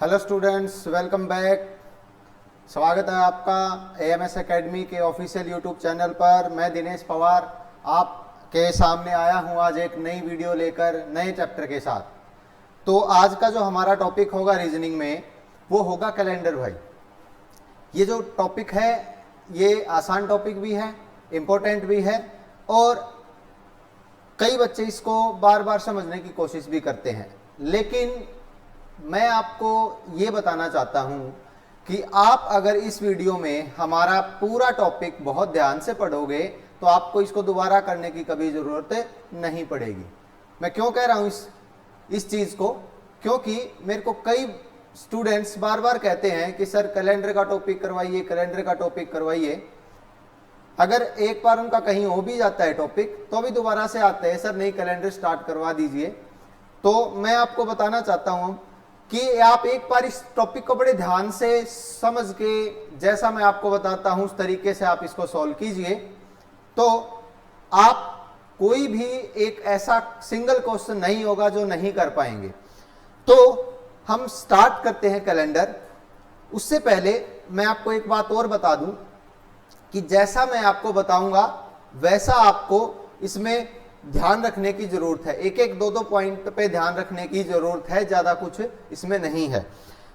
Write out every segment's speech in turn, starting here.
Hello students, welcome back. स्वागत है आपका एएमएस एकेडमी के ऑफिशियल यूट्यूब चैनल पर। मैं दिनेश पवार आपके सामने आया हूं आज एक नई वीडियो लेकर नए चैप्टर के साथ। तो आज का जो हमारा टॉपिक होगा रीजनिंग में वो होगा कैलेंडर भाई। ये जो टॉपिक है ये आसान टॉपिक भी है, इम्पोर्टेंट भी है और कई बच्चे इसको बार बार समझने की कोशिश भी करते हैं। लेकिन मैं आपको ये बताना चाहता हूं कि आप अगर इस वीडियो में हमारा पूरा टॉपिक बहुत ध्यान से पढ़ोगे तो आपको इसको दोबारा करने की कभी ज़रूरत नहीं पड़ेगी। मैं क्यों कह रहा हूं इस चीज़ को, क्योंकि मेरे को कई स्टूडेंट्स बार बार कहते हैं कि सर कैलेंडर का टॉपिक करवाइए, कैलेंडर का टॉपिक करवाइए। अगर एक बार उनका कहीं हो भी जाता है टॉपिक तो भी दोबारा से आते हैं, सर नहीं कैलेंडर स्टार्ट करवा दीजिए। तो मैं आपको बताना चाहता हूं कि आप एक बार इस टॉपिक को बड़े ध्यान से समझ के, जैसा मैं आपको बताता हूं उस तरीके से आप इसको सॉल्व कीजिए तो आप कोई भी एक ऐसा सिंगल क्वेश्चन नहीं होगा जो नहीं कर पाएंगे। तो हम स्टार्ट करते हैं कैलेंडर। उससे पहले मैं आपको एक बात और बता दूं कि जैसा मैं आपको बताऊंगा वैसा आपको इसमें ध्यान रखने की जरूरत है। एक एक दो पॉइंट पे ध्यान रखने की जरूरत है, ज्यादा कुछ इसमें नहीं है।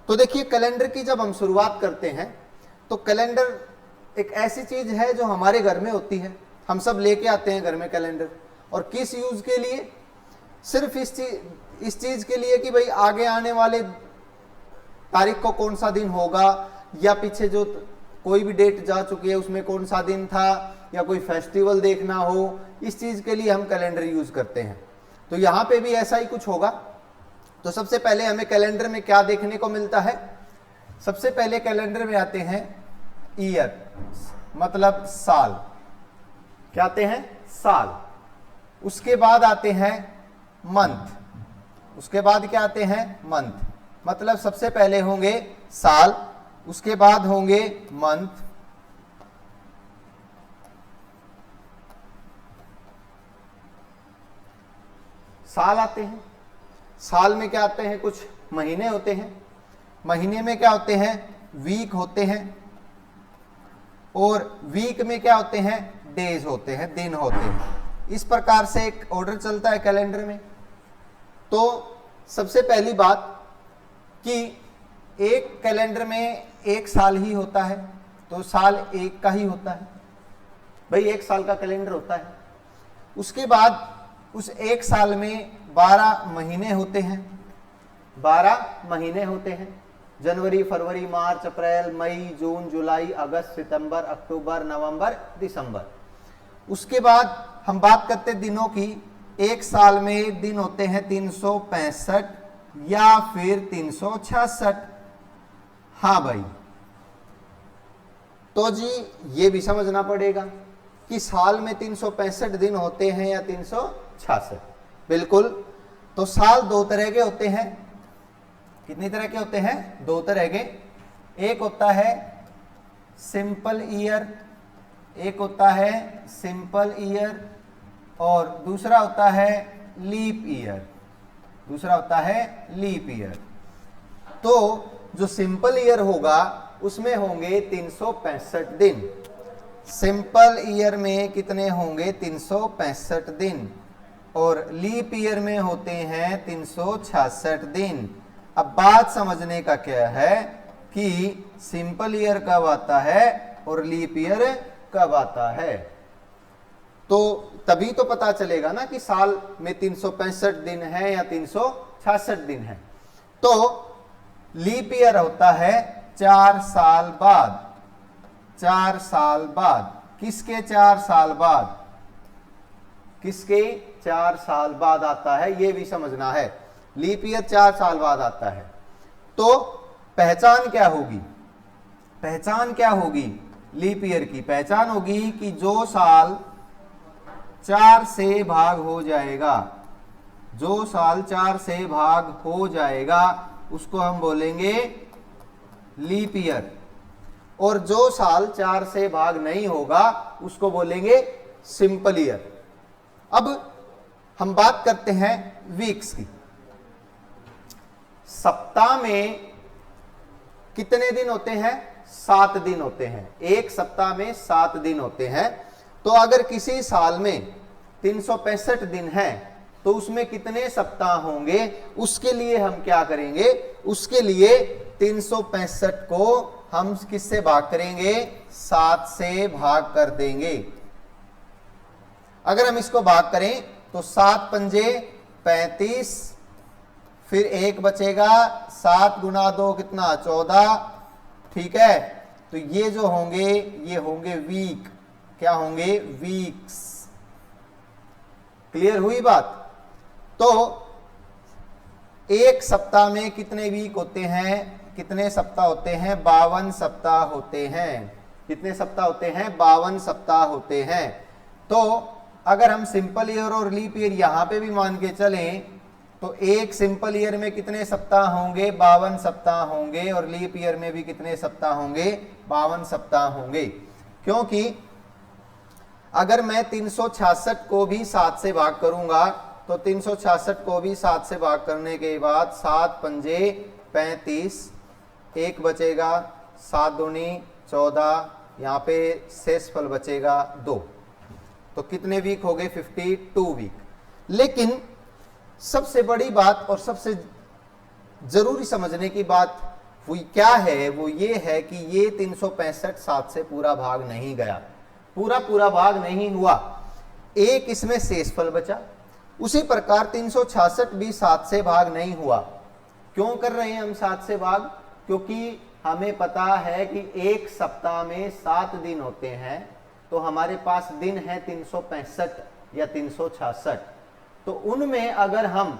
तो देखिए, कैलेंडर की जब हम शुरुआत करते हैं तो कैलेंडर एक ऐसी चीज है जो हमारे घर में होती है। हम सब लेके आते हैं घर में कैलेंडर। और किस यूज के लिए? सिर्फ इस चीज के लिए कि भाई आगे आने वाले तारीख को कौन सा दिन होगा, या पीछे जो कोई भी डेट जा चुकी है उसमें कौन सा दिन था, या कोई फेस्टिवल देखना हो, इस चीज के लिए हम कैलेंडर यूज करते हैं। तो यहां पे भी ऐसा ही कुछ होगा। तो सबसे पहले हमें कैलेंडर में क्या देखने को मिलता है? सबसे पहले कैलेंडर में आते हैं ईयर, मतलब साल। क्या आते हैं? साल। उसके बाद आते हैं मंथ। उसके बाद क्या आते हैं? मंथ। मतलब सबसे पहले होंगे साल, उसके बाद होंगे मंथ, साल आते हैं। साल में क्या आते हैं? कुछ महीने होते हैं। महीने में क्या होते हैं? वीक होते हैं। और वीक में क्या होते हैं? डेज होते हैं, दिन होते हैं। इस प्रकार से एक ऑर्डर चलता है कैलेंडर में। तो सबसे पहली बात कि एक कैलेंडर में एक साल ही होता है, तो साल एक का ही होता है भाई, एक साल का कैलेंडर होता है। उसके बाद उस एक साल में 12 महीने होते हैं। 12 महीने होते हैं। जनवरी, फरवरी, मार्च, अप्रैल, मई, जून, जुलाई, अगस्त, सितंबर, अक्टूबर, नवंबर, दिसंबर। उसके बाद हम बात करते दिनों की। एक साल में दिन होते हैं 365 या फिर 366। हाँ भाई, तो जी ये भी समझना पड़ेगा कि साल में 365 दिन होते हैं या 366। बिल्कुल। तो साल दो तरह के होते हैं। कितनी तरह के होते हैं? दो तरह के। एक होता है सिंपल ईयर, एक होता है सिंपल ईयर, और दूसरा होता है लीप ईयर। दूसरा होता है लीप ईयर। तो जो सिंपल ईयर होगा उसमें होंगे 365 दिन। सिंपल ईयर में कितने होंगे? 365 दिन। और लीप ईयर में होते हैं 366 दिन। अब बात समझने का क्या है कि सिंपल ईयर कब आता है और लीप ईयर कब आता है। तो तभी तो पता चलेगा ना कि साल में 365 दिन है या 366 दिन है। तो लीप ईयर होता है 4 साल बाद। 4 साल बाद। किसके 4 साल बाद? किसके 4 साल बाद आता है, यह भी समझना है। लीप ईयर 4 साल बाद आता है। तो पहचान क्या होगी? पहचान क्या होगी लीप ईयर की? पहचान होगी कि जो साल 4 से भाग हो जाएगा, जो साल 4 से भाग हो जाएगा उसको हम बोलेंगे लीप ईयर। और जो साल 4 से भाग नहीं होगा उसको बोलेंगे सिंपल ईयर। अब हम बात करते हैं वीक्स की। सप्ताह में कितने दिन होते हैं? 7 दिन होते हैं। एक सप्ताह में 7 दिन होते हैं। तो अगर किसी साल में 365 दिन है तो उसमें कितने सप्ताह होंगे? उसके लिए हम क्या करेंगे? उसके लिए 365 को हम किससे भाग करेंगे? 7 से भाग कर देंगे। अगर हम इसको भाग करें तो 7 पंजे 35, फिर 1 बचेगा, 7 गुना 2 कितना? 14। ठीक है, तो ये जो होंगे ये होंगे वीक। क्या होंगे? वीक्स। क्लियर हुई बात? तो एक सप्ताह में कितने वीक होते हैं? कितने सप्ताह होते हैं? 52 सप्ताह होते हैं। कितने सप्ताह होते हैं? 52 सप्ताह होते हैं। तो अगर हम सिंपल ईयर और लीप ईयर यहां पे भी मान के चलें तो एक सिंपल ईयर में कितने सप्ताह होंगे? 52 सप्ताह होंगे। और लीप ईयर में भी कितने सप्ताह होंगे? 52 सप्ताह होंगे। क्योंकि अगर मैं 366 को भी 7 से भाग करूंगा तो 366 को भी 7 से भाग करने के बाद 7 पंजे 35, 1 बचेगा, 7 दूनी 14, यहाँ पे शेषफल बचेगा 2। तो कितने वीक हो गए? 52 वीक। लेकिन सबसे बड़ी बात और सबसे जरूरी समझने की बात वो क्या है? वो ये है कि ये 365 7 से पूरा भाग नहीं गया, पूरा भाग नहीं हुआ, एक इसमें शेषफल बचा। उसी प्रकार 366 भी 7 से भाग नहीं हुआ। क्यों कर रहे हैं हम 7 से भाग? क्योंकि हमें पता है कि एक सप्ताह में 7 दिन होते हैं, तो हमारे पास दिन है 365 या 366। तो उनमें अगर हम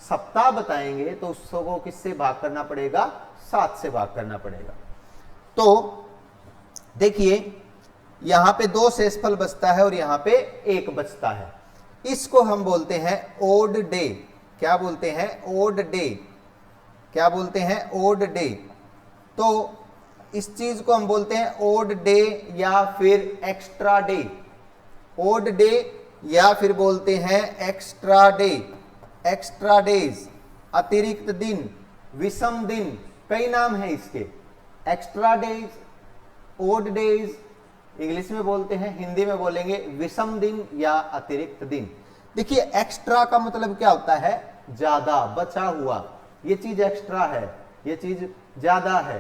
सप्ताह बताएंगे तो उसको किससे भाग करना पड़ेगा? 7 से भाग करना पड़ेगा। तो देखिए यहां पे 2 शेषफल बचता है और यहां पे 1 बचता है। इसको हम बोलते हैं ओड डे। क्या बोलते हैं? Odd day. क्या बोलते हैं? Odd day. तो इस चीज को हम बोलते हैं ओड डे या फिर एक्स्ट्रा डे। ओड डे या फिर बोलते हैं एक्स्ट्रा डे। एक्स्ट्रा डेज, अतिरिक्त दिन, विषम दिन, कई नाम है इसके। Extra days, odd days English में बोलते हैं, हिंदी में बोलेंगे विषम दिन या अतिरिक्त दिन। देखिए एक्स्ट्रा का मतलब क्या होता है? ज्यादा, बचा हुआ। ये चीज एक्स्ट्रा है, ये चीज ज्यादा है।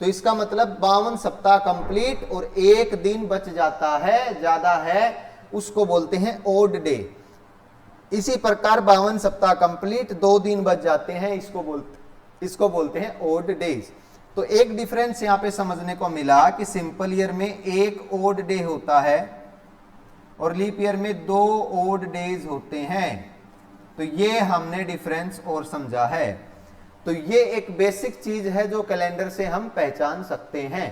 तो इसका मतलब 52 सप्ताह कंप्लीट और 1 दिन बच जाता है, ज्यादा है, उसको बोलते हैं ओड डे। इसी प्रकार 52 सप्ताह कंप्लीट 2 दिन बच जाते हैं, इसको बोलते हैं ओड डेज। तो एक डिफरेंस यहां पे समझने को मिला कि सिंपल ईयर में 1 ओड डे होता है और लीप ईयर में 2 ओड डेज होते हैं। तो ये हमने डिफरेंस और समझा है। तो ये एक बेसिक चीज है जो कैलेंडर से हम पहचान सकते हैं।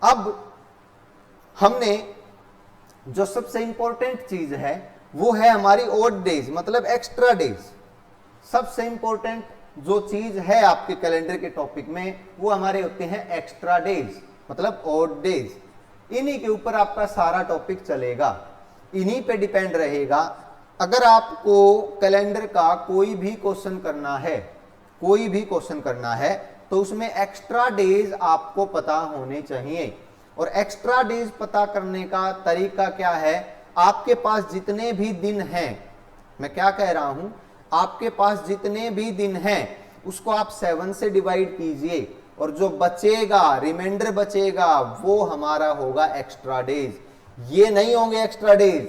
अब हमने जो सबसे इंपॉर्टेंट चीज है वो है हमारी ओड डेज, मतलब एक्स्ट्रा डेज। सबसे इंपॉर्टेंट जो चीज है आपके कैलेंडर के टॉपिक में वो हमारे होते हैं एक्स्ट्रा डेज, मतलब ओड डेज। इन्हीं के ऊपर आपका सारा टॉपिक चलेगा, इन्हीं पे डिपेंड रहेगा। अगर आपको कैलेंडर का कोई भी क्वेश्चन करना है, कोई भी क्वेश्चन करना है, तो उसमें एक्स्ट्रा डेज आपको पता होने चाहिए। और एक्स्ट्रा डेज पता करने का तरीका क्या है? आपके पास जितने भी दिन हैं, मैं क्या कह रहा हूं, आपके पास जितने भी दिन हैं उसको आप 7 से डिवाइड कीजिए और जो बचेगा, रिमाइंडर बचेगा, वो हमारा होगा एक्स्ट्रा डेज। ये नहीं होंगे एक्स्ट्रा डेज,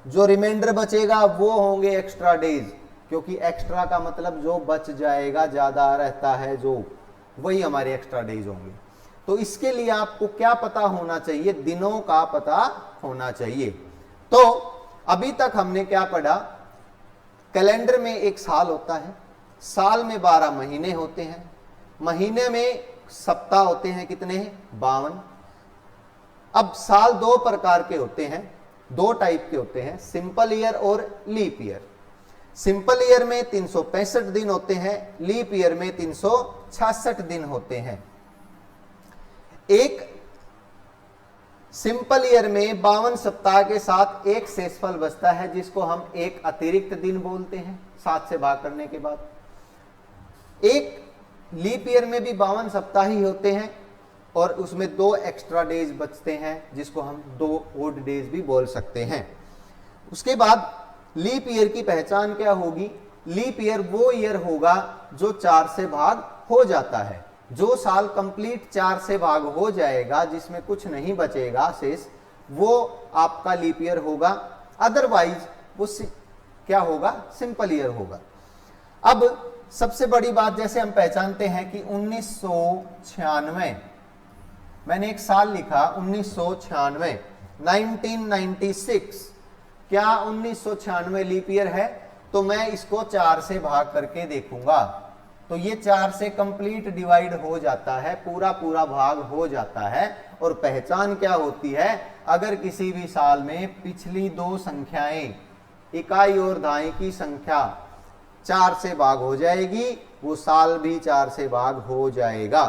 जो रिमाइंडर बचेगा वो होंगे एक्स्ट्रा डेज। क्योंकि एक्स्ट्रा का मतलब जो बच जाएगा, ज्यादा रहता है जो, वही हमारे एक्स्ट्रा डेज होंगे। तो इसके लिए आपको क्या पता होना चाहिए? दिनों का पता होना चाहिए। तो अभी तक हमने क्या पढ़ा? कैलेंडर में एक साल होता है, साल में 12 महीने होते हैं, महीने में सप्ताह होते हैं कितने? 52। अब साल 2 प्रकार के होते हैं, 2 टाइप के होते हैं, सिंपल ईयर और लीप ईयर। सिंपल ईयर में 365 दिन होते हैं, लीप ईयर में 366 दिन होते हैं। एक सिंपल ईयर में 52 सप्ताह के साथ एक शेषफल बचता है जिसको हम एक अतिरिक्त दिन बोलते हैं 7 से भाग करने के बाद। एक लीप ईयर में भी 52 सप्ताह ही होते हैं और उसमें 2 एक्स्ट्रा डेज बचते हैं जिसको हम 2 ओड डेज भी बोल सकते हैं। उसके बाद लीप ईयर की पहचान क्या होगी? लीप ईयर वो ईयर होगा जो 4 से भाग हो जाता है। जो साल कंप्लीट 4 से भाग हो जाएगा, जिसमें कुछ नहीं बचेगा शेष, वो आपका लीप ईयर होगा। अदरवाइज वो क्या होगा? सिंपल ईयर होगा। अब सबसे बड़ी बात, जैसे हम पहचानते हैं कि 1996, मैंने एक साल लिखा 1996, 1996, क्या 1996 लीप ईयर है? तो मैं इसको 4 से भाग करके देखूंगा तो ये 4 से कंप्लीट डिवाइड हो जाता है, पूरा पूरा भाग हो जाता है। और पहचान क्या होती है? अगर किसी भी साल में पिछली 2 संख्याएं, इकाई और दहाई की संख्या 4 से भाग हो जाएगी, वो साल भी 4 से भाग हो जाएगा।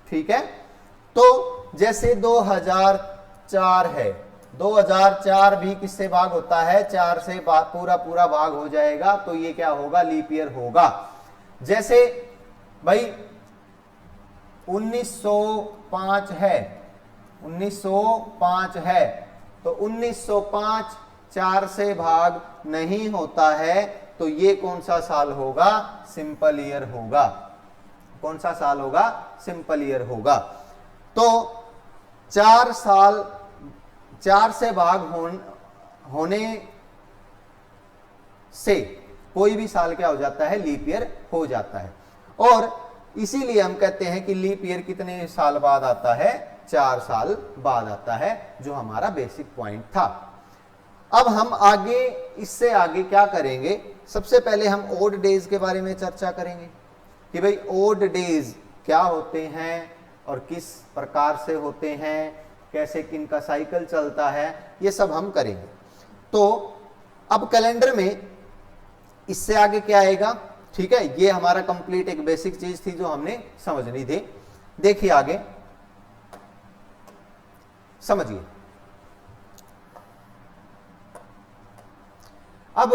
ठीक है, तो जैसे 2004 है, 2004 भी किससे भाग होता है? 4 से पूरा पूरा भाग हो जाएगा, तो ये क्या होगा? लीप ईयर होगा। जैसे भाई 1905 है, 1905 है, तो 1905 4 से भाग नहीं होता है, तो ये कौन सा साल होगा? सिंपल ईयर होगा। कौन सा साल होगा? सिंपल ईयर होगा। तो 4 साल 4 से भाग होने से कोई भी साल क्या हो जाता है? लीप ईयर हो जाता है। और इसीलिए हम कहते हैं कि लीप ईयर कितने साल बाद आता है? 4 साल बाद आता है, जो हमारा बेसिक पॉइंट था। अब हम आगे, इससे आगे क्या करेंगे? सबसे पहले हम ओड डेज के बारे में चर्चा करेंगे कि भाई ओड डेज क्या होते हैं और किस प्रकार से होते हैं, कैसे किनका साइकिल चलता है, ये सब हम करेंगे। तो अब कैलेंडर में इससे आगे क्या आएगा? ठीक है, ये हमारा कंप्लीट एक बेसिक चीज थी जो हमने समझनी थी। देखिए आगे, समझिए। अब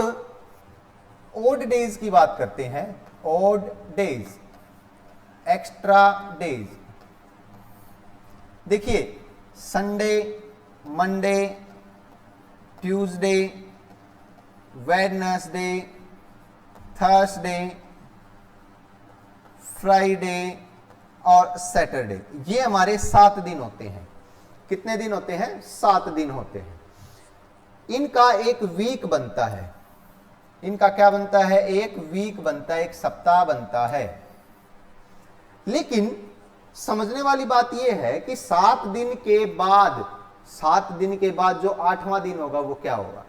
ओड डेज की बात करते हैं। Odd days, extra days. देखिए, Sunday, Monday, Tuesday, Wednesday, Thursday, Friday और सैटरडे, ये हमारे 7 दिन होते हैं। कितने दिन होते हैं? 7 दिन होते हैं। इनका एक वीक बनता है। इनका क्या बनता है? एक वीक बनता है, एक सप्ताह बनता है। लेकिन समझने वाली बात यह है कि 7 दिन के बाद, 7 दिन के बाद जो 8वां दिन होगा वो क्या होगा?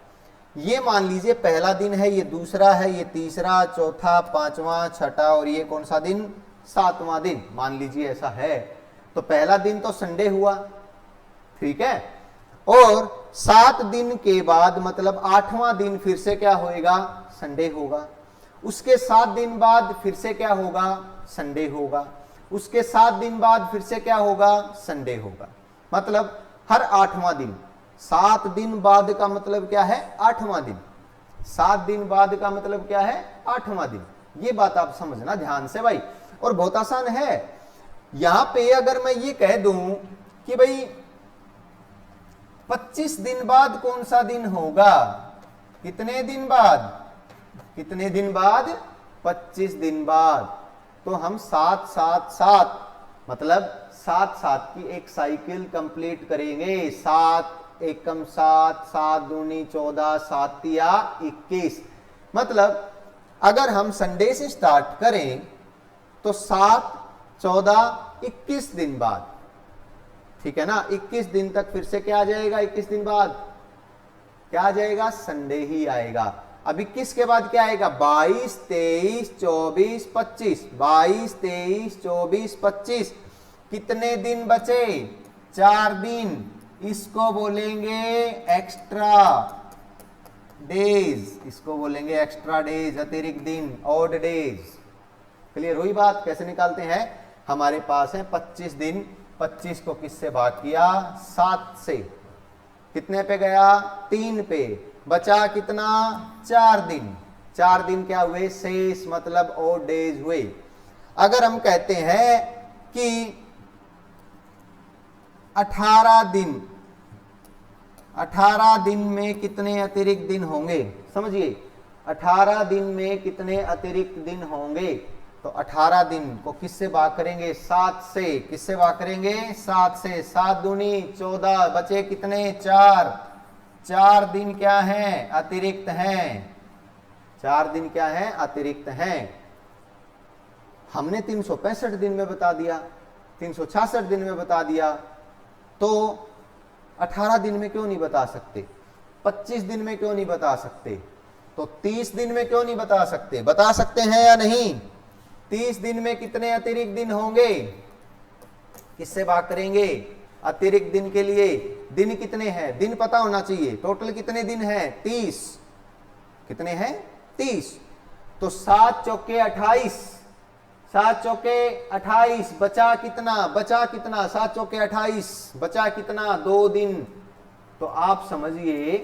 ये मान लीजिए पहला दिन है, ये दूसरा है, ये तीसरा, चौथा, 5वां, छठा और ये कौन सा दिन? 7वां दिन। मान लीजिए ऐसा है, तो पहला दिन तो संडे हुआ, ठीक है, और 7 दिन के बाद मतलब 8वां दिन फिर से क्या होएगा? संडे होगा। उसके 7 दिन बाद फिर से क्या होगा? संडे होगा। उसके 7 दिन बाद फिर से क्या होगा? संडे होगा। मतलब हर 8वां दिन। 7 दिन बाद का मतलब क्या है? 8वां दिन। 7 दिन बाद का मतलब क्या है? 8वां दिन। ये बात आप समझना ध्यान से भाई, और बहुत आसान है। यहां पे अगर मैं ये कह दूं कि भाई 25 दिन बाद कौन सा दिन होगा? कितने दिन बाद? कितने दिन बाद? 25 दिन बाद। तो हम 7 7 7 मतलब 7 7 की एक साइकिल कंप्लीट करेंगे। 7 एकम 7, 7 दूनी 14, 7 तिया 21। मतलब अगर हम संडे से स्टार्ट करें तो 7 14 21 दिन बाद, ठीक है ना, 21 दिन तक फिर से क्या आ जाएगा? 21 दिन बाद क्या आ जाएगा? संडे ही आएगा। अब 21 के बाद क्या आएगा? 22 23 24 25। 22 23 24 25। कितने दिन बचे? 4 दिन। इसको बोलेंगे एक्स्ट्रा डेज। इसको बोलेंगे एक्स्ट्रा डेज, अतिरिक्त दिन, ऑड डेज। क्लियर हुई बात? कैसे निकालते हैं? हमारे पास है 25 दिन। 25 को किससे भाग किया? 7 से। कितने पे गया? 3 पे। बचा कितना? 4 दिन। 4 दिन क्या हुए? शेष, मतलब ऑड डेज हुए। अगर हम कहते हैं कि 18 दिन, 18 दिन में कितने अतिरिक्त दिन होंगे, समझिए 18 दिन में कितने अतिरिक्त दिन होंगे, तो 18 दिन को किससे भाग करेंगे, 7 से। किससे भाग करेंगे, 7 से। 7 दूनी 14, बचे कितने, 4। 4 दिन क्या हैं, अतिरिक्त हैं। 4 दिन क्या हैं, अतिरिक्त हैं। हमने 365 दिन में बता दिया, 366 दिन में बता दिया, तो 18 दिन में क्यों नहीं बता सकते, 25 दिन में क्यों नहीं बता सकते, तो 30 दिन में क्यों नहीं बता सकते, बता सकते हैं या नहीं। 30 दिन में कितने अतिरिक्त दिन होंगे, किससे भाग करेंगे, अतिरिक्त दिन के लिए दिन कितने हैं, दिन पता होना चाहिए, टोटल कितने दिन हैं, 30। कितने हैं, 30। तो 7 चौके 28, 7 चौके 28, बचा कितना, बचा कितना, 7 चौके 28, बचा कितना, 2 दिन। तो आप समझिए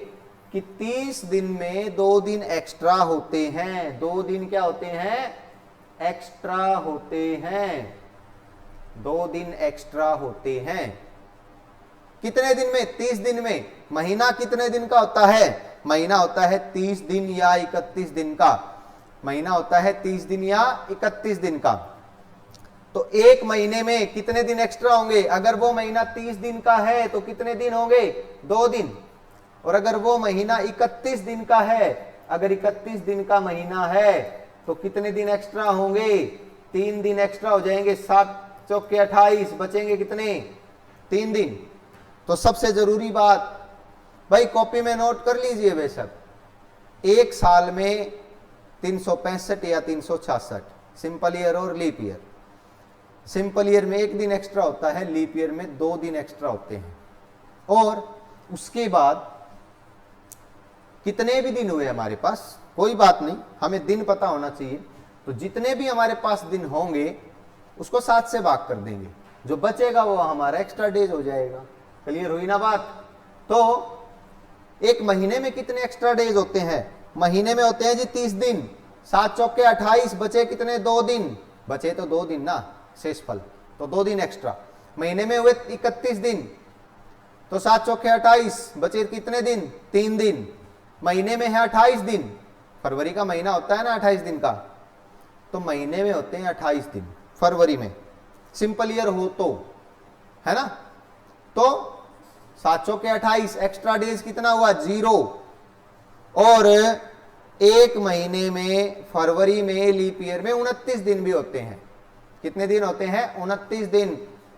कि 30 दिन में 2 दिन एक्स्ट्रा होते हैं। 2 दिन क्या होते हैं, एक्स्ट्रा होते हैं। 2 दिन एक्स्ट्रा होते हैं। कितने दिन में, 30 दिन में। महीना कितने दिन का होता है, महीना होता है 30 दिन या 31 दिन का। महीना होता है 30 दिन या 31 दिन का। तो एक महीने में कितने दिन एक्स्ट्रा होंगे, अगर वो महीना 30 दिन का है तो कितने दिन होंगे, 2 दिन। और अगर वो महीना 31 दिन का है, अगर 31 दिन का महीना है तो कितने दिन एक्स्ट्रा होंगे, 3 दिन एक्स्ट्रा हो जाएंगे। 7 चौके 28, बचेंगे कितने, 3 दिन। तो सबसे जरूरी बात भाई कॉपी में नोट कर लीजिए बेशक, एक साल में 365 या 366 सिंपल ईयर और लीप ईयर। सिंपल ईयर में 1 दिन एक्स्ट्रा होता है, लीप ईयर में 2 दिन एक्स्ट्रा होते हैं। और उसके बाद कितने भी दिन हुए हमारे पास, कोई बात नहीं, हमें दिन पता होना चाहिए। तो जितने भी हमारे पास दिन होंगे उसको 7 से भाग कर देंगे, जो बचेगा वो हमारा एक्स्ट्रा डेज हो जाएगा। क्लियर हुई ना बात। तो एक महीने में कितने एक्स्ट्रा डेज होते हैं, महीने में होते हैं जी 30 दिन। 7 चौके 28, बचे कितने, 2 दिन। बचे तो 2 दिन ना, शेषफल, तो 2 दिन एक्स्ट्रा। महीने में हुए 31 दिन, तो 7 चौके 28, बचे कितने दिन, 3 दिन। महीने में है 28 दिन, फरवरी का महीना होता है ना 28 दिन का, तो महीने में होते हैं 28 दिन फरवरी में, सिंपल ईयर हो तो, है ना। तो 7 चौके 28, एक्स्ट्रा डेज कितना हुआ, 0। और एक महीने में फरवरी में लीप ईयर में 29 दिन भी होते हैं। कितने दिन होते हैं, 29 दिन।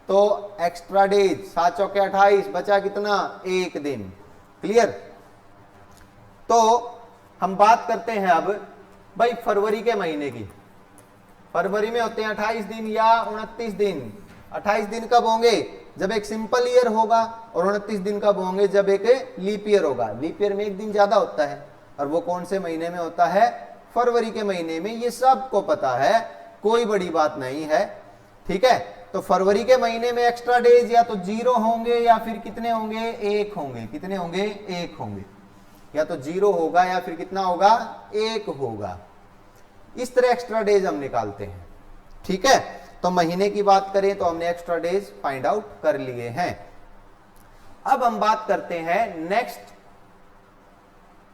तो एक्स्ट्रा डेज 7 चौके 28, बचा कितना, 1 दिन। क्लियर। तो हम बात करते हैं अब भाई फरवरी के महीने की। फरवरी में होते हैं 28 दिन या 29 दिन। 28 दिन कब होंगे, जब एक सिंपल ईयर होगा, और 29 दिन कब होंगे, जब एक लीप ईयर होगा। लीप ईयर में 1 दिन ज्यादा होता है, और वो कौन से महीने में होता है, फरवरी के महीने में। ये सबको पता है, कोई बड़ी बात नहीं है, ठीक है। तो फरवरी के महीने में एक्स्ट्रा डेज या तो 0 होंगे या फिर कितने होंगे, 1 होंगे। कितने होंगे, 1 होंगे। या तो 0 होगा या फिर कितना होगा, 1 होगा। इस तरह एक्स्ट्रा डेज हम निकालते हैं, ठीक है। तो महीने की बात करें तो हमने एक्स्ट्रा डेज फाइंड आउट कर लिए हैं। अब हम बात करते हैं नेक्स्ट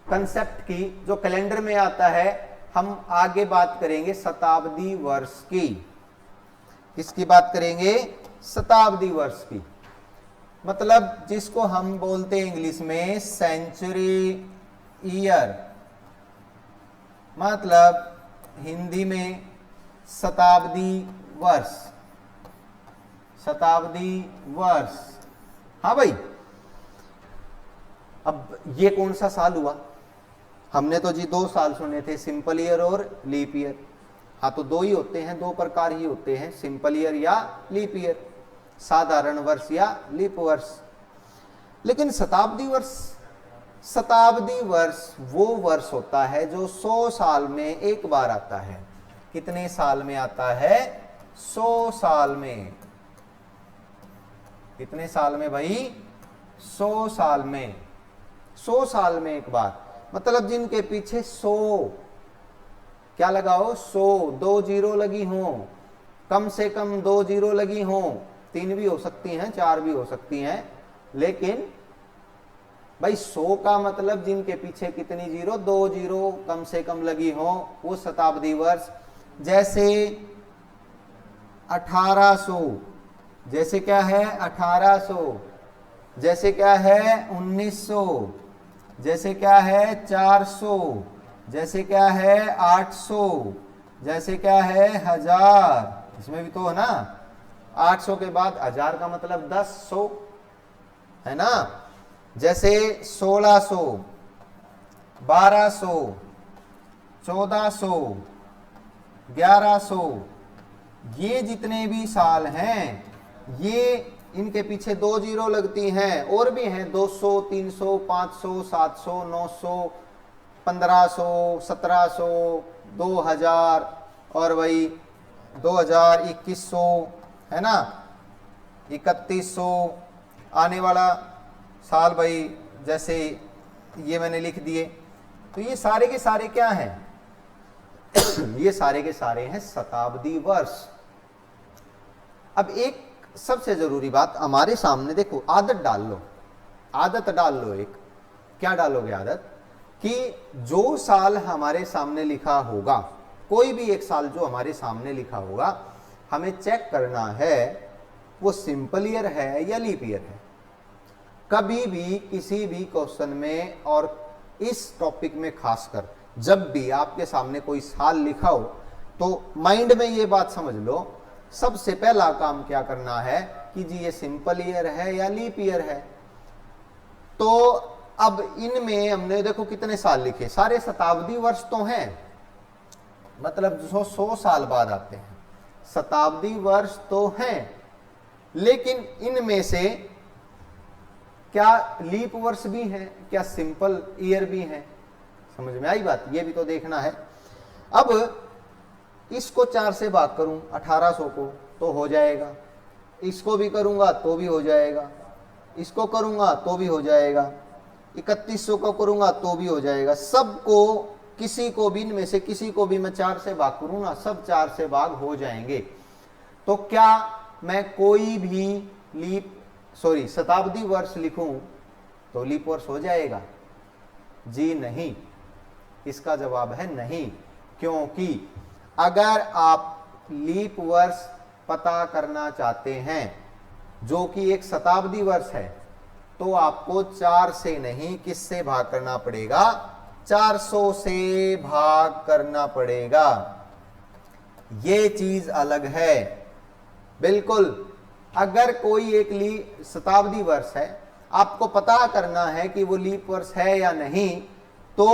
कंसेप्ट की, जो कैलेंडर में आता है। हम आगे बात करेंगे शताब्दी वर्ष की। किसकी बात करेंगे, शताब्दी वर्ष की। मतलब जिसको हम बोलते हैं इंग्लिश में सेंचुरी ईयर, मतलब हिंदी में शताब्दी वर्ष। शताब्दी वर्ष, हाँ भाई। अब ये कौन सा साल हुआ, हमने तो जी 2 साल सुने थे, सिंपल ईयर और लीप ईयर। हाँ तो 2 ही होते हैं, 2 प्रकार ही होते हैं, सिंपल ईयर या लीप ईयर, साधारण वर्ष या लीप वर्ष। लेकिन शताब्दी वर्ष, शताब्दी वर्ष वो वर्ष होता है जो 100 साल में एक बार आता है। कितने साल में आता है, 100 साल में। कितने साल में भाई, 100 साल में। 100 साल में एक बार, मतलब जिनके पीछे 100 क्या लगाओ, 100, 2 जीरो लगी हो, कम से कम 2 जीरो लगी हो, 3 भी हो सकती हैं, 4 भी हो सकती हैं, लेकिन भाई 100 का मतलब जिनके पीछे कितनी जीरो, 2 जीरो कम से कम लगी हो, वो शताब्दी वर्ष। जैसे 1800, जैसे क्या है 1800, जैसे क्या है 1900, जैसे क्या है 400, जैसे क्या है 800, जैसे क्या है 1000, इसमें भी तो है ना, 800 के बाद 1000 का मतलब 10 है ना। जैसे 1600, 1200, 1400, 1100, ये जितने भी साल हैं, ये इनके पीछे 2 जीरो लगती हैं, और भी हैं 200, 300, 500, 700, 900, 1500, 1700, 2000, और वही 2000, 2100 है ना, 3100, आने वाला साल भाई जैसे ये मैंने लिख दिए। तो ये सारे के सारे क्या हैं ये सारे के सारे हैं शताब्दी वर्ष। अब एक सबसे जरूरी बात हमारे सामने देखो, आदत डाल लो, आदत डाल लो, एक क्या डालोगे आदत, कि जो साल हमारे सामने लिखा होगा, कोई भी एक साल जो हमारे सामने लिखा होगा, हमें चेक करना है वो सिंपल ईयर है या लीप ईयर है। कभी भी किसी भी क्वेश्चन में और इस टॉपिक में खासकर जब भी आपके सामने कोई साल लिखा हो, तो माइंड में ये बात समझ लो, सबसे पहला काम क्या करना है कि जी ये सिंपल ईयर है या लीप ईयर है। तो अब इनमें हमने देखो कितने साल लिखे, सारे शताब्दी वर्ष तो हैं, मतलब 100 साल बाद आते हैं, शताब्दी वर्ष तो हैं, लेकिन इनमें से क्या लीप वर्ष भी हैं, क्या सिंपल ईयर भी हैं, समझ में आई बात, ये भी तो देखना है। अब इसको 4 से भाग करूं 1800 को तो हो जाएगा, इसको भी करूंगा तो भी हो जाएगा, इसको करूंगा तो भी हो जाएगा, 3100 को करूंगा तो भी हो जाएगा, सबको किसी को भी इनमें से किसी को भी मैं 4 से भाग करूं ना, सब 4 से भाग हो जाएंगे। तो क्या मैं कोई भी शताब्दी वर्ष लिखूं तो लीप वर्ष हो जाएगा? जी नहीं, इसका जवाब है नहीं, क्योंकि अगर आप लीप वर्ष पता करना चाहते हैं जो कि एक शताब्दी वर्ष है, तो आपको 4 से नहीं, किससे भाग करना पड़ेगा, 400 से भाग करना पड़ेगा। ये चीज अलग है बिल्कुल। अगर कोई एक शताब्दी वर्ष है, आपको पता करना है कि वो लीप वर्ष है या नहीं, तो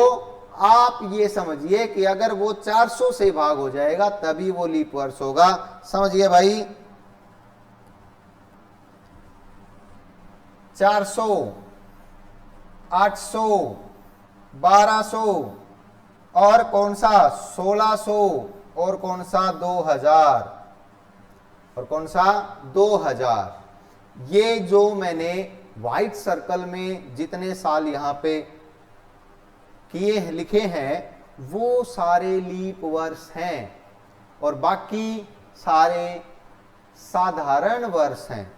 आप ये समझिए कि अगर वो 400 से भाग हो जाएगा तभी वो लीप वर्ष होगा। समझिए भाई, 400, 800, 1200 और कौन सा 1600 और कौन सा 2000 और कौन सा 2000। ये जो मैंने व्हाइट सर्कल में जितने साल यहां पे किए लिखे हैं वो सारे लीप वर्ष हैं और बाकी सारे साधारण वर्ष हैं।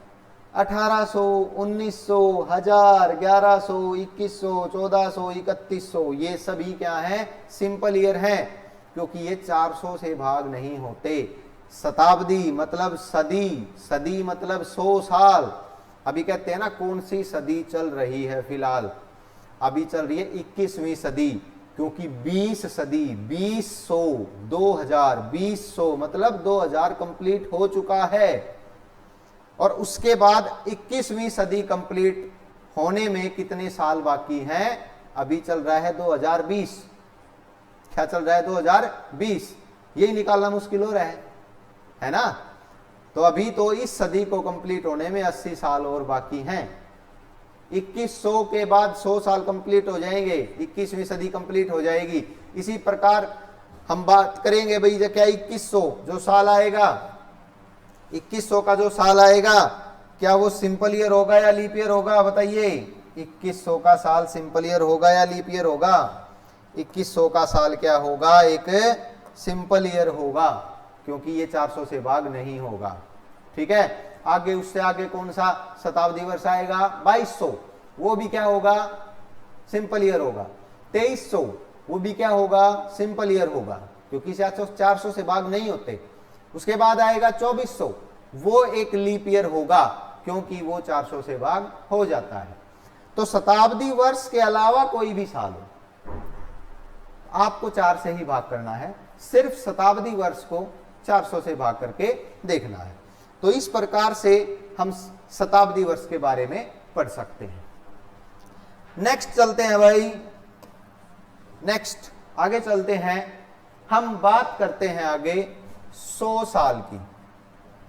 1800, 1900, 1000, 1100, 2100, 1400, 3100 ये सभी क्या हैं, सिंपल ईयर हैं, क्योंकि ये 400 से भाग नहीं होते। शताब्दी मतलब सदी, सदी मतलब 100 साल। अभी कहते हैं ना कौन सी सदी चल रही है फिलहाल, अभी चल रही है 21वीं सदी, क्योंकि 20 सदी 2000 2000 2000 मतलब 2000 कंप्लीट हो चुका है और उसके बाद 21वीं सदी कंप्लीट होने में कितने साल बाकी हैं, अभी चल रहा है 2020। क्या चल रहा है 2020, यही निकालना मुश्किल हो रहा है ना। तो अभी तो इस सदी को कंप्लीट होने में 80 साल और बाकी हैं। 2100 के बाद 100 साल कंप्लीट हो जाएंगे, 21वीं सदी कंप्लीट हो जाएगी। इसी प्रकार हम बात करेंगे भाई जो क्या 2100 जो साल आएगा, 2100 का जो साल आएगा क्या वो सिंपल ईयर होगा या लीप ईयर होगा, बताइए। 2100 का साल सिंपल ईयर होगा या लीप ईयर होगा? 2100 का साल क्या होगा, एक सिंपल ईयर होगा। क्योंकि ये 400 से भाग नहीं होगा। ठीक है, आगे उससे आगे कौन सा शताब्दी वर्ष आएगा? 2200, वो भी क्या होगा? सिंपल ईयर होगा। 2300, वो भी क्या होगा? सिंपल ईयर होगा, क्योंकि 400 से भाग नहीं होते। उसके बाद आएगा 2400, वो एक लीप ईयर होगा, क्योंकि वो 400 से भाग हो जाता है। तो शताब्दी वर्ष के अलावा कोई भी साल हो, आपको 4 से ही भाग करना है। सिर्फ शताब्दी वर्ष को 400 से भाग करके देखना है। तो इस प्रकार से हम शताब्दी वर्ष के बारे में पढ़ सकते हैं। नेक्स्ट चलते हैं भाई, नेक्स्ट आगे चलते हैं। हम बात करते हैं आगे 100 साल की।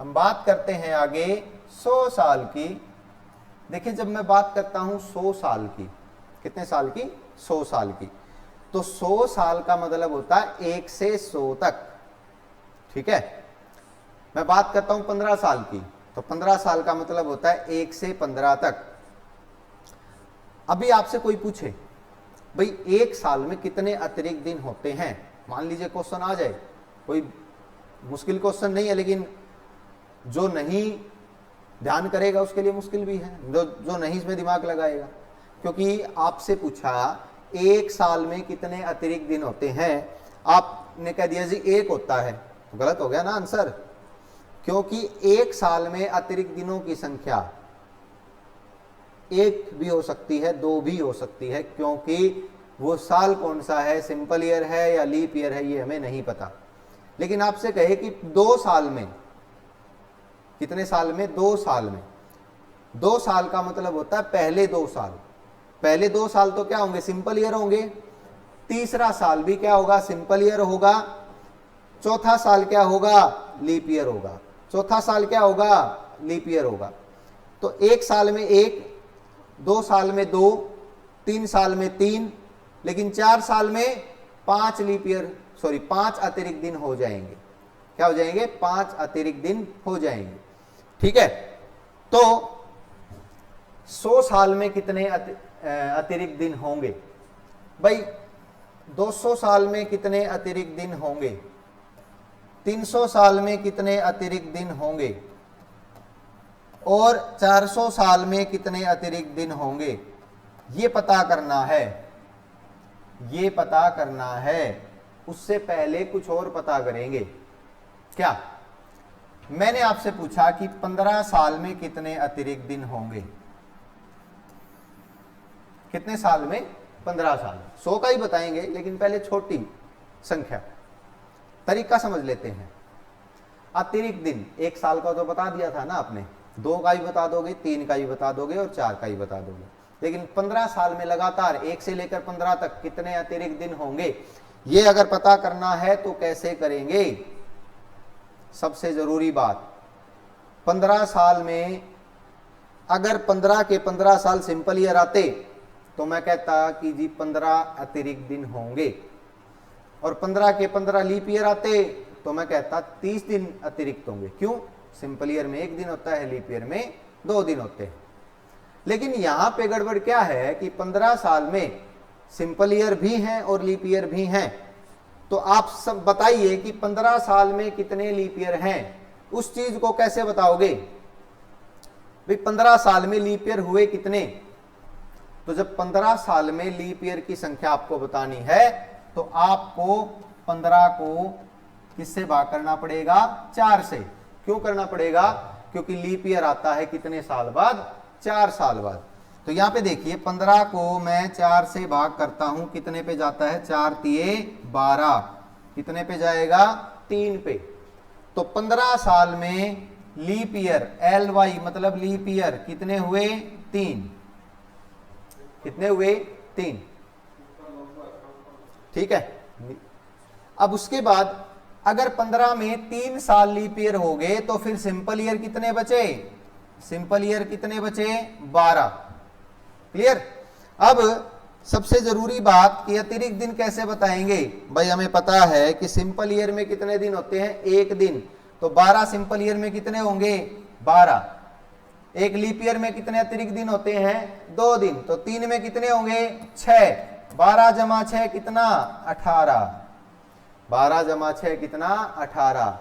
हम बात करते हैं आगे 100 साल की। देखिए, जब मैं बात करता हूं 100 साल की, कितने साल की? 100 साल की। तो 100 साल का मतलब होता है 1 से 100 तक। ठीक है, मैं बात करता हूं 15 साल की, तो 15 साल का मतलब होता है 1 से 15 तक। अभी आपसे कोई पूछे भाई 1 साल में कितने अतिरिक्त दिन होते हैं, मान लीजिए क्वेश्चन आ जाए, कोई मुश्किल क्वेश्चन नहीं है, लेकिन जो नहीं ध्यान करेगा उसके लिए मुश्किल भी है, जो नहीं इसमें दिमाग लगाएगा। क्योंकि आपसे पूछा 1 साल में कितने अतिरिक्त दिन होते हैं, आपने कह दिया जी 1 होता है, तो गलत हो गया ना आंसर। क्योंकि 1 साल में अतिरिक्त दिनों की संख्या 1 भी हो सकती है, 2 भी हो सकती है, क्योंकि वो साल कौन सा है, सिंपल ईयर है या लीप ईयर है, ये हमें नहीं पता। लेकिन आपसे कहे कि 2 साल में, कितने साल में? 2 साल में। 2 साल का मतलब होता है पहले 2 साल। पहले 2 साल तो क्या होंगे? सिंपल ईयर होंगे। तीसरा साल भी क्या होगा? सिंपल ईयर होगा। चौथा साल क्या होगा? लीप ईयर होगा। चौथा साल क्या होगा? लीप ईयर होगा। तो 1 साल में 1, 2 साल में 2, 3 साल में 3, लेकिन 4 साल में 5 लीप ईयर, 5 अतिरिक्त दिन हो जाएंगे। क्या हो जाएंगे? 5 अतिरिक्त दिन हो जाएंगे। ठीक है, तो 100 साल में कितने अतिरिक्त दिन होंगे भाई? 200 साल में कितने अतिरिक्त दिन होंगे? 300 साल में कितने अतिरिक्त दिन होंगे? और 400 साल में कितने अतिरिक्त दिन होंगे? ये पता करना है, ये पता करना है। उससे पहले कुछ और पता करेंगे। क्या? मैंने आपसे पूछा कि 15 साल में कितने अतिरिक्त दिन होंगे? कितने साल में? 15 साल। 100 का ही बताएंगे, लेकिन पहले छोटी संख्या, तरीका समझ लेते हैं। अतिरिक्त दिन 1 साल का तो बता दिया था ना आपने, 2 का ही बता दोगे, 3 का ही बता दोगे और 4 का ही बता दोगे। लेकिन 15 साल में लगातार 1 से लेकर 15 तक कितने अतिरिक्त दिन होंगे, ये अगर पता करना है तो कैसे करेंगे? सबसे जरूरी बात, 15 साल में अगर 15 के 15 साल सिंपल ईयर आते तो मैं कहता कि जी 15 अतिरिक्त दिन होंगे, और 15 के 15 लीप ईयर आते तो मैं कहता 30 दिन अतिरिक्त होंगे। क्यों? सिंपल ईयर में 1 दिन होता है, लीप ईयर में 2 दिन होते हैं। लेकिन यहां पे गड़बड़ क्या है कि 15 साल में सिंपल ईयर भी हैं और लीप ईयर भी हैं। तो आप सब बताइए कि 15 साल में कितने लीप ईयर हैं? उस चीज को कैसे बताओगे भाई? 15 साल में लीप ईयर हुए कितने? तो जब 15 साल में लीप ईयर की संख्या आपको बतानी है तो आपको 15 को किससे भाग करना पड़ेगा? 4 से। क्यों करना पड़ेगा? क्योंकि लीप ईयर आता है कितने साल बाद? 4 साल बाद। तो यहां पे देखिए 15 को मैं 4 से भाग करता हूं, कितने पे जाता है? 4 तिये 12। कितने पे जाएगा? 3 पे। तो 15 साल में लीप ईयर, LY मतलब लीप ईयर, कितने हुए? 3। कितने हुए? 3। ठीक है। अब उसके बाद अगर 15 में 3 साल लीप ईयर हो गए तो फिर सिंपल ईयर कितने बचे? सिंपल ईयर कितने बचे? 12। क्लियर? अब सबसे जरूरी बात कि अतिरिक्त दिन कैसे बताएंगे भाई? हमें पता है कि सिंपल ईयर में कितने दिन होते हैं? 1 दिन। तो 12 सिंपल ईयर में कितने होंगे? 12। एक लीप ईयर में कितने अतिरिक्त दिन होते हैं? 2 दिन। तो 3 में कितने होंगे? 6। 12 जमा 6 कितना? 18। 12 जमा 6 कितना? 18।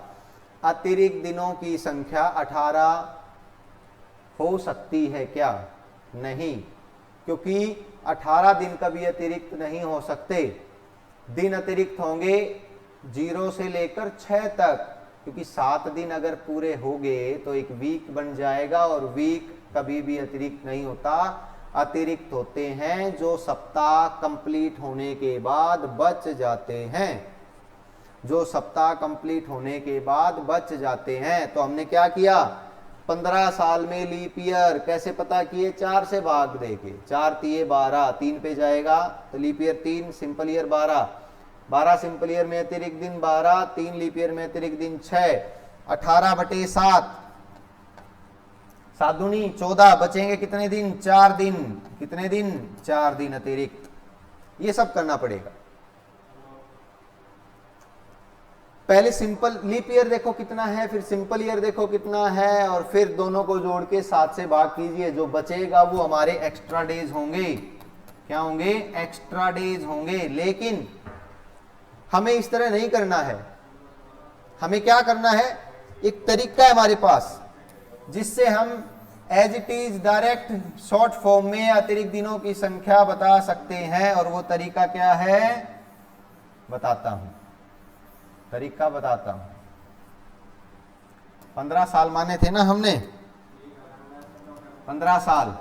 अतिरिक्त दिनों की संख्या 18 हो सकती है क्या? नहीं, क्योंकि 18 दिन कभी अतिरिक्त नहीं हो सकते। दिन अतिरिक्त होंगे 0 से लेकर 6 तक, क्योंकि 7 दिन अगर पूरे हो गए तो एक वीक बन जाएगा, और वीक कभी भी अतिरिक्त नहीं होता। अतिरिक्त होते हैं जो सप्ताह कंप्लीट होने के बाद बच जाते हैं, जो सप्ताह कंप्लीट होने के बाद बच जाते हैं। तो हमने क्या किया, 15 साल में लीप ईयर कैसे पता किए? 4 से भाग देके, 4 तिये 12, 3 पे जाएगा तो leap year 3, simple year 12, 12 simple year में अतिरिक्त दिन 12, 3 लीप ईयर में अतिरिक्त दिन 6, 18/7, 7 दूनी 14, बचेंगे कितने दिन? 4 दिन। कितने दिन? 4 दिन अतिरिक्त। ये सब करना पड़ेगा। पहले सिंपल लीप ईयर देखो कितना है, फिर सिंपल ईयर देखो कितना है, और फिर दोनों को जोड़ के 7 से भाग कीजिए। जो बचेगा वो हमारे एक्स्ट्रा डेज होंगे। क्या होंगे? एक्स्ट्रा डेज होंगे। लेकिन हमें इस तरह नहीं करना है। हमें क्या करना है? एक तरीका है हमारे पास जिससे हम as it is direct short form में अतिरिक्त दिनों की संख्या बता सकते हैं। और वो तरीका क्या है? बताता हूं, तरीका बताता हूं। 15 साल माने थे ना हमने, 15 साल।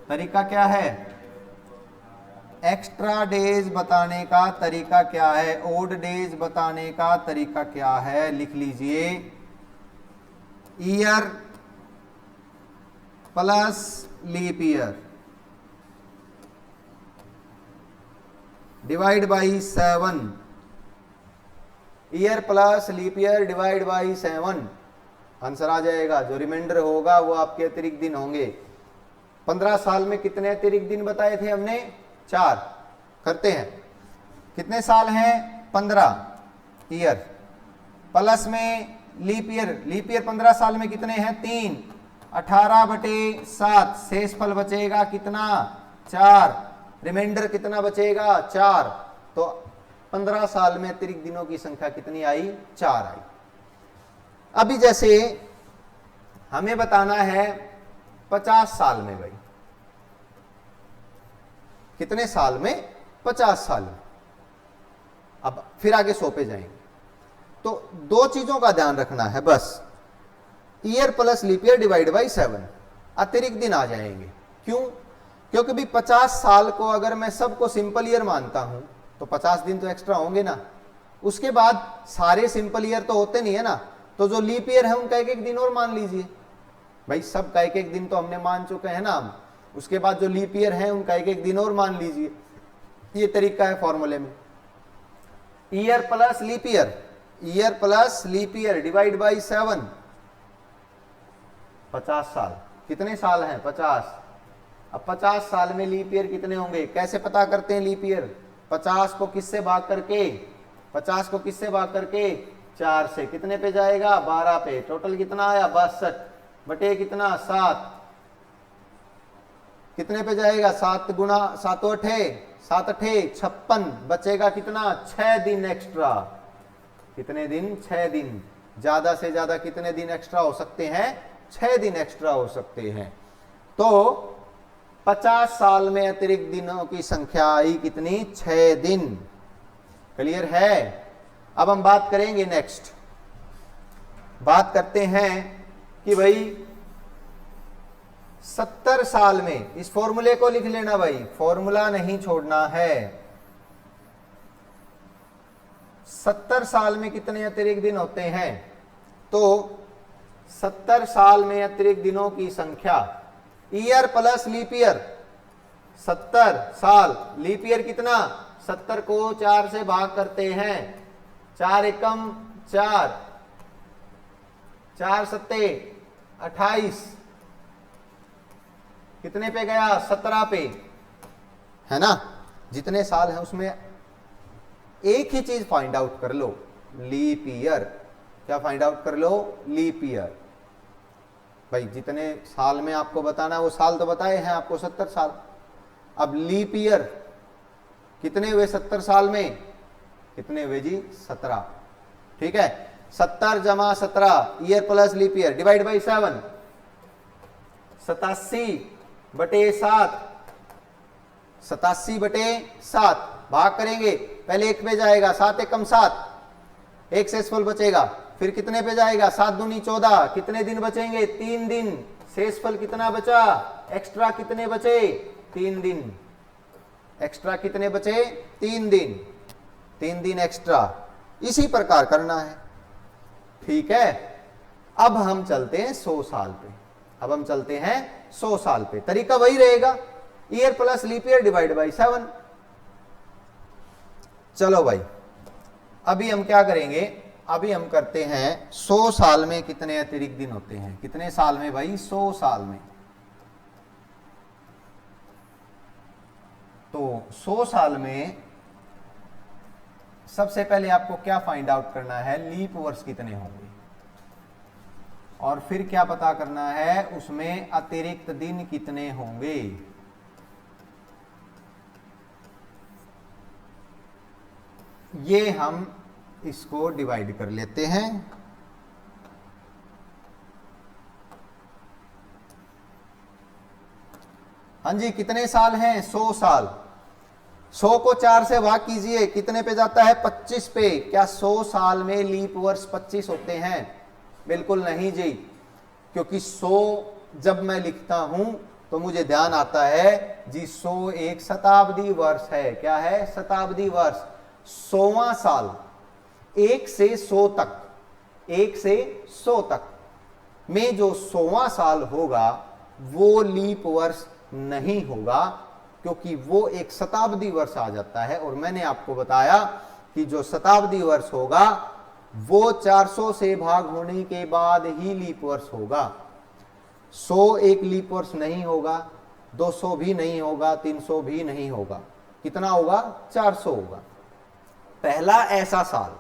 तरीका क्या है? एक्स्ट्रा डेज बताने का तरीका क्या है? ओड डेज बताने का तरीका क्या है? लिख लीजिए, year plus leap year divide by 7। Year plus leap year divide by 7, answer आ जाएगा। जो रिमाइंडर होगा वो आपके अतिरिक्त दिन होंगे। 15 साल में कितने अतिरिक्त दिन बताए थे हमने? 4। करते हैं, कितने साल हैं? 15 ईयर, प्लस में लीप ईयर। लीप ईयर 15 साल में कितने हैं? 3, 18/7, शेषफल बचेगा कितना? 4। रिमाइंडर कितना बचेगा? 4। तो 15 साल में अतिरिक्त दिनों की संख्या कितनी आई? 4 आई। अभी जैसे हमें बताना है 50 साल में, भाई कितने साल में? 50 साल में। अब फिर आगे 100 पे जाएंगे। तो 2 चीजों का ध्यान रखना है बस, year plus leap year divide by 7, अतिरिक्त दिन आ जाएंगे। क्यों? क्योंकि भी 50 साल को अगर मैं सबको सिंपल ईयर मानता हूं तो 50 दिन तो एक्स्ट्रा होंगे ना। उसके बाद सारे सिंपल ईयर तो होते नहीं है ना, तो जो लीप ईयर है उनका 1-1 दिन और मान लीजिए। भाई सबका 1-1 दिन तो हमने मान चुके हैं ना हम। उसके बाद जो लीप ईयर है उनका 1-1 दिन और मान लीजिए। ये तरीका है फॉर्मूले में, year plus leap year, year plus leap year divide by 7। 50 साल, कितने साल हैं? 50। अब 50 साल में लीप ईयर कितने होंगे? कैसे पता करते हैं लीप ईयर? 50 को किससे भाग करके? 50 को किससे भाग करके? 4 से। कितने पे जाएगा? 12 पे। टोटल कितना आया? 62 बटे कितना? 7। कितने पे जाएगा? 7 गुना 7 8, 7 8 56, बचेगा कितना? 6 दिन एक्स्ट्रा। कितने दिन? 6 दिन। ज्यादा से ज्यादा कितने दिन एक्स्ट्रा हो सकते हैं? 6 दिन एक्स्ट्रा हो सकते हैं। तो 50 साल में अतिरिक्त दिनों की संख्या आई कितनी? 6 दिन। क्लियर है? अब हम बात करेंगे नेक्स्ट, बात करते हैं कि भाई 70 साल में, इस फॉर्मूले को लिख लेना भाई, फॉर्मूला नहीं छोड़ना है। 70 साल में कितने अतिरिक्त दिन होते हैं? तो 70 साल में अतिरिक्त दिनों की संख्या, ईयर प्लस लीप ईयर, 70 साल, लीप ईयर कितना? 70 को 4 से भाग करते हैं, 4 एकम 4, 4 सत्ते 28, कितने पे गया? 17 पे, है ना। जितने साल हैं उसमें एक ही चीज फाइंड आउट कर लो, लीप ईयर। क्या फाइंड आउट कर लो? Leap year. भाई जितने साल में आपको बताना है वो साल तो बताए हैं आपको, 70 साल। अब लीप ईयर कितने हुए 70 साल में? कितने हुए जी? 17। ठीक है, 70 जमा 17 year plus leap year divide by 7, 87/7, 87/7 भाग करेंगे, पहले 1 पे जाएगा, 7 एकम 7, 1 शेषफल बचेगा, फिर कितने पे जाएगा, 7 दूनी 14, कितने दिन बचेंगे, 3 दिन, शेषफल कितना बचा, एक्स्ट्रा कितने बचे, 3 दिन, एक्स्ट्रा कितने बचे, 3 दिन, 3 दिन एक्स्ट्रा। इसी प्रकार करना है, ठीक है। अब हम चलते हैं 100 साल पे, अब हम चलते हैं 100 साल पे, तरीका वही रहेगा, year plus leap year divide by 7। चलो भाई, अभी हम क्या करेंगे, अभी हम करते हैं 100 साल में कितने अतिरिक्त दिन होते हैं, कितने साल में भाई, 100 साल में। तो 100 साल में सबसे पहले आपको क्या फाइंड आउट करना है, लीप वर्ष कितने होंगे, और फिर क्या पता करना है, उसमें अतिरिक्त दिन कितने होंगे। ये हम इसको डिवाइड कर लेते हैं। हाँ जी, कितने साल हैं, 100 साल। 100 को 4 से भाग कीजिए, कितने पे जाता है, 25 पे। क्या 100 साल में लीप वर्ष 25 होते हैं? बिल्कुल नहीं जी, क्योंकि 100 जब मैं लिखता हूं तो मुझे ध्यान आता है जी 100 एक शताब्दी वर्ष है। क्या है, शताब्दी वर्ष। 100वां साल 1 से 100 तक, 1 से 100 तक में जो 100वां साल होगा वो लीप वर्ष नहीं होगा, क्योंकि वो एक शताब्दी वर्ष आ जाता है। और मैंने आपको बताया कि जो शताब्दी वर्ष होगा वो 400 से भाग होने के बाद ही लीप वर्ष होगा। 100 एक लीप वर्ष नहीं होगा, 200 भी नहीं होगा, 300 भी नहीं होगा। कितना होगा, 400 होगा। पहला ऐसा साल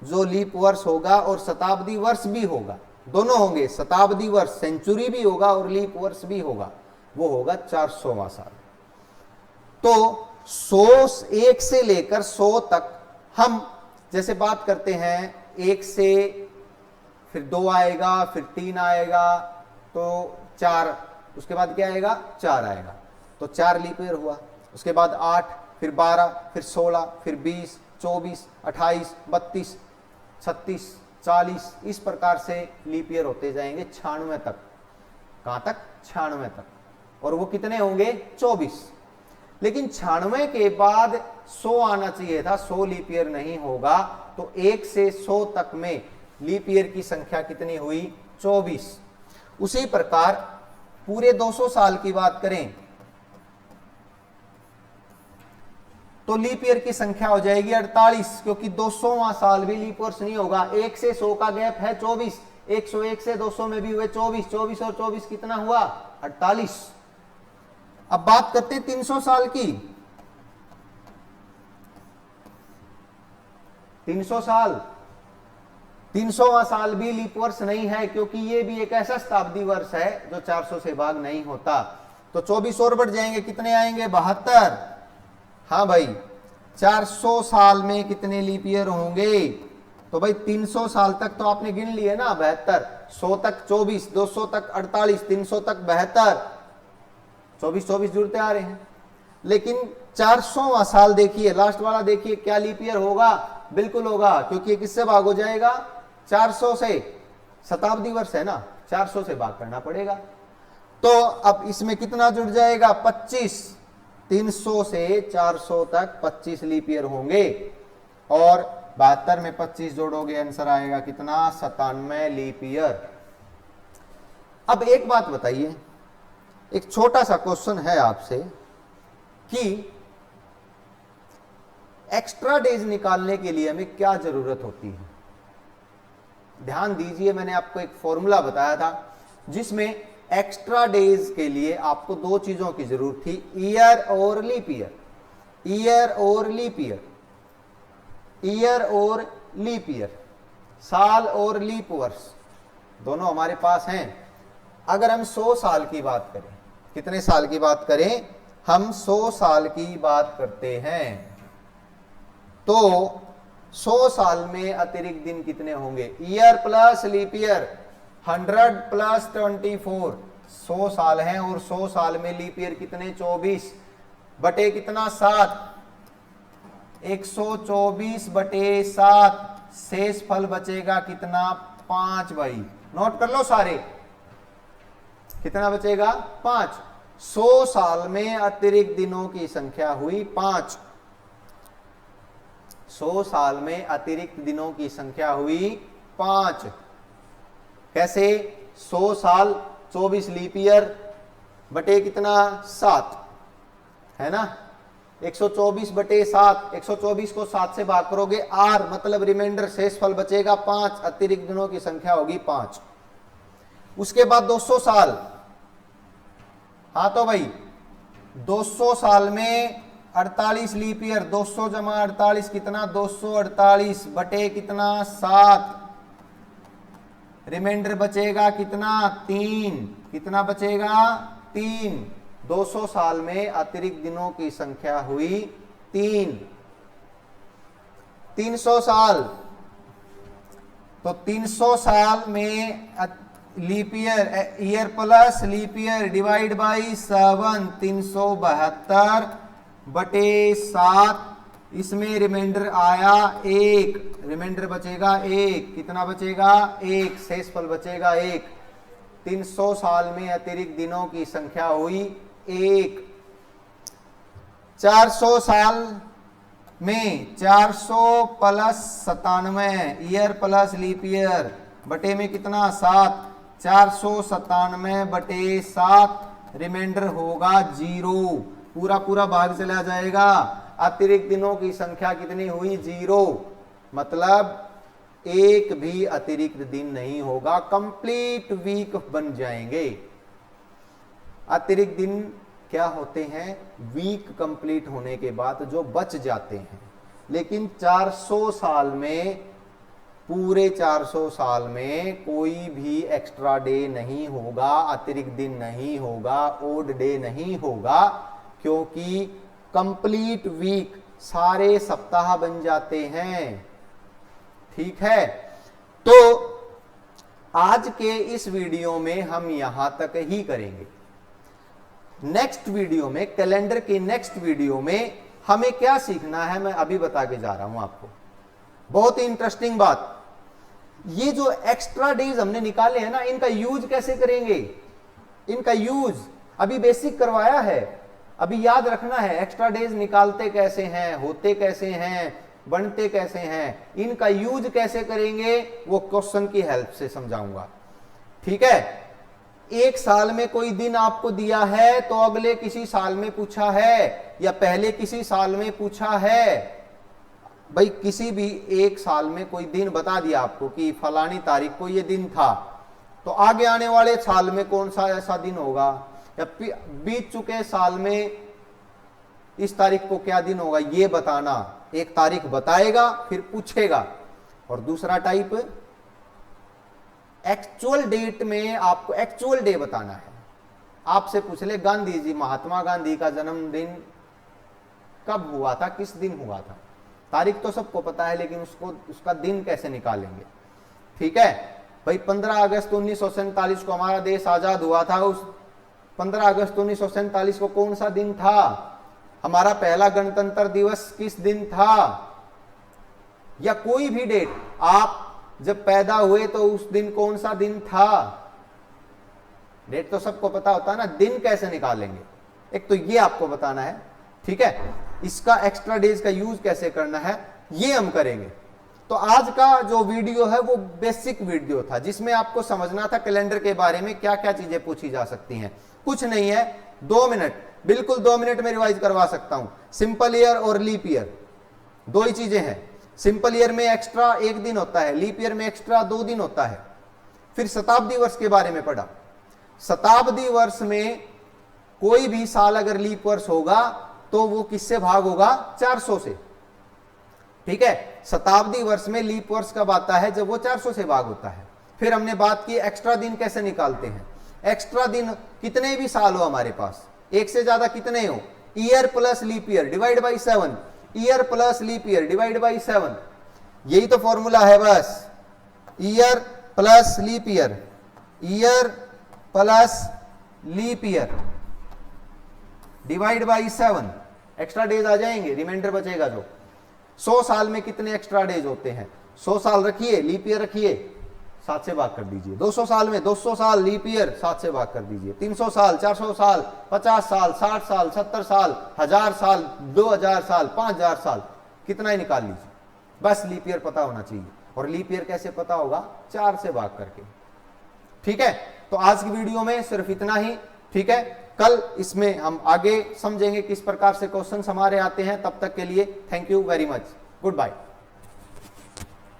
जो लीप वर्ष होगा और शताब्दी वर्ष भी होगा, दोनों होंगे, शताब्दी वर्ष, सेंचुरी भी होगा और लीप वर्ष भी होगा, वो होगा 400वां साल। तो 100 1 से लेकर 100 तक हम जैसे बात करते हैं, 1 से फिर 2 आएगा, फिर 3 आएगा, तो 4, उसके बाद क्या आएगा, 4 आएगा, तो 4 लीप ईयर हुआ। उसके बाद 8, फिर 12, फिर 16, फिर 20, 24, 28, 32, 36, 40, इस प्रकार से लीप ईयर होते जाएंगे 96 तक। कहां तक, 96 तक। और वो कितने होंगे, 24। लेकिन 96 के बाद 100 आना चाहिए था, 100 लीप ईयर नहीं होगा। तो 1 से 100 तक में लीप ईयर की संख्या कितनी हुई, 24। उसी प्रकार पूरे 200 साल की बात करें तो लीप ईयर की संख्या हो जाएगी 48, क्योंकि 200वां साल भी लीप वर्ष नहीं होगा। 1 से 100 का गैप है 24, 101 से 200 में भी हुए 24, 24 और 24 कितना हुआ, 48। अब बात करते हैं 300 साल की। 300 साल, 300वां साल भी लीप वर्ष नहीं है, क्योंकि ये भी एक ऐसा शताब्दी वर्ष है जो 400 से भाग नहीं होता। तो 24 और बढ़ जाएंगे, कितने आएंगे, 72। हाँ भाई, 400 साल में कितने लीप ईयर होंगे, तो भाई 300 साल तक तो आपने गिन लिए ना, 72। 100 तक 24, 200 तक 48, 300 तक 72, 24 जुड़ते आ रहे हैं। लेकिन 400वां साल देखिए, लास्ट वाला देखिए, क्या लीप ईयर होगा, बिल्कुल होगा, क्योंकि किससे भाग हो जाएगा, 400 से। शताब्दी वर्ष है ना, 400 से भाग करना पड़ेगा। तो अब इसमें कितना जुड़ जाएगा, 25। 300 से 400 तक 25 लीप ईयर होंगे, और 72 में 25 जोड़ोगे, आंसर आएगा कितना, 97 लीप ईयर। अब एक बात बताइए, एक छोटा सा क्वेश्चन है आपसे कि एक्स्ट्रा डेज निकालने के लिए हमें क्या जरूरत होती है। ध्यान दीजिए, मैंने आपको एक फॉर्मूला बताया था जिसमें एक्स्ट्रा डेज के लिए आपको 2 चीजों की जरूरत थी, ईयर और लीप ईयर। ईयर और लीप ईयर, ईयर और लीप ईयर, साल और लीप वर्ष दोनों हमारे पास हैं। अगर हम 100 साल की बात करें, कितने साल की बात करें, हम 100 साल की बात करते हैं, तो 100 साल में अतिरिक्त दिन कितने होंगे? Year plus leap year 100 plus 24, 100 साल हैं और 100 साल में लीप ईयर कितने? 24 बटे कितना? 7, 124 बटे 7, शेष फल बचेगा कितना? 5 भाई, नोट कर लो सारे, कितना बचेगा? 5। 100 साल में अतिरिक्त दिनों की संख्या हुई 5। 100 साल में अतिरिक्त दिनों की संख्या हुई 5। कैसे? 100 साल 24 लीप ईयर बटे कितना? 7 है ना। 124 बटे 7, 124 को 7 से भाग करोगे r, मतलब रिमाइंडर शेष फल बचेगा 5, अतिरिक्त दिनों की संख्या होगी 5। उसके बाद 200 साल, हाँ तो भाई 200 साल में 48 लीप ईयर, 200 जमा 48 कितना? 248 बटे कितना? 7, रिमाइंडर बचेगा कितना? 3, कितना बचेगा? 3। 200 साल में अतिरिक्त दिनों की संख्या हुई 3। 300 साल, तो 300 साल में leap year, year plus leap year divide by 7, 372 बटे 7, इसमें रिमाइंडर आया 1, रिमाइंडर बचेगा 1, कितना बचेगा? 1, शेष फल बचेगा 1। 300 साल में अतिरिक्त दिनों की संख्या हुई 1। 400 साल में 400 प्लस 97, ईयर प्लस लीप ईयर बटे में कितना? 7, 497 बटे 7, रिमाइंडर होगा 0, पूरा पूरा भाग चला जाएगा। अतिरिक्त दिनों की संख्या कितनी हुई? 0, मतलब एक भी अतिरिक्त दिन नहीं होगा, कंप्लीट वीक बन जाएंगे। अतिरिक्त दिन क्या होते हैं? वीक कंप्लीट होने के बाद जो बच जाते हैं। लेकिन 400 साल में, पूरे 400 साल में कोई भी एक्स्ट्रा डे नहीं होगा, अतिरिक्त दिन नहीं होगा, ओड डे नहीं होगा, क्योंकि कंप्लीट वीक सारे सप्ताह बन जाते हैं। ठीक है, तो आज के इस वीडियो में हम यहां तक ही करेंगे। नेक्स्ट वीडियो में, कैलेंडर के नेक्स्ट वीडियो में हमें क्या सीखना है मैं अभी बता के जा रहा हूं आपको। बहुत ही इंटरेस्टिंग बात, ये जो एक्स्ट्रा डेज हमने निकाले हैं ना, इनका यूज कैसे करेंगे? इनका यूज अभी बेसिक करवाया है, अभी याद रखना है एक्स्ट्रा डेज निकालते कैसे हैं, होते कैसे हैं, बनते कैसे हैं, इनका यूज कैसे करेंगे वो क्वेश्चन की हेल्प से समझाऊंगा। ठीक है, एक साल में कोई दिन आपको दिया है तो अगले किसी साल में पूछा है या पहले किसी साल में पूछा है, भाई किसी भी एक साल में कोई दिन बता दिया आपको कि फलानी तारीख को ये दिन था, तो आगे आने वाले साल में कौन सा ऐसा दिन होगा, या बीत चुके साल में इस तारीख को क्या दिन होगा ये बताना। एक तारीख बताएगा फिर पूछेगा। और दूसरा टाइप, एक्चुअल डेट में आपको एक्चुअल डे बताना है। आपसे पूछ ले गांधी जी, महात्मा गांधी का जन्मदिन कब हुआ था, किस दिन हुआ था, तारीख तो सबको पता है लेकिन उसका दिन कैसे निकालेंगे। ठीक है भाई, 15 अगस्त 1947 को हमारा देश आजाद हुआ था, उस 15 अगस्त 1947 को कौन सा दिन था, हमारा पहला गणतंत्र दिवस किस दिन था, या कोई भी डेट, आप जब पैदा हुए तो उस दिन कौन सा दिन था, डेट तो सबको पता होता है ना, दिन कैसे निकालेंगे, एक तो ये आपको बताना है। ठीक है, इसका एक्स्ट्रा डेज का यूज कैसे करना है ये हम करेंगे। तो आज का जो वीडियो है वो बेसिक वीडियो था, जिसमें आपको समझना था कैलेंडर के बारे में क्या क्या चीजें पूछी जा सकती हैं। कुछ नहीं है, 2 मिनट, बिल्कुल 2 मिनट में रिवाइज करवा सकता हूं। सिंपल ईयर और लीप ईयर दो ही चीजें हैं। सिंपल ईयर में एक्स्ट्रा 1 दिन होता है, लीप ईयर में एक्स्ट्रा 2 दिन होता है। फिर शताब्दी वर्ष के बारे में पढ़ा। शताब्दी वर्ष में कोई भी साल अगर लीप वर्ष होगा तो वो किससे भाग होगा? 400 से। ठीक है, शताब्दी वर्ष में लीप वर्ष कब आता है? जब वो 400 से भाग होता है। फिर हमने बात की एक्स्ट्रा दिन कैसे निकालते हैं। एक्स्ट्रा दिन कितने भी साल हो हमारे पास, एक से ज्यादा कितने हो, year plus leap year divide by 7, year plus leap year divide by 7, यही तो फॉर्मूला है बस, year plus leap year, year plus leap year divide by 7, extra days आ जाएंगे, रिमाइंडर बचेगा जो। 100 साल में कितने एक्स्ट्रा डेज होते हैं? 100 साल रखिए, लीप ईयर रखिए, 7 से भाग कर दीजिए। 200 साल में 200 साल लीप ईयर, 7 से भाग कर दीजिए। 300 साल, 400 साल, 50 साल, 60 साल, 70 साल, 1000 साल, 2000 साल, 5000 साल, कितना ही निकाल लीजिए, बस लीप ईयर पता होना चाहिए। और लीप ईयर कैसे पता होगा? 4 से भाग करके। ठीक है, तो आज की वीडियो में सिर्फ इतना ही। ठीक है, कल इसमें हम आगे समझेंगे किस प्रकार से क्वेश्चंस हमारे आते हैं। तब तक के लिए thank you very much, good bye.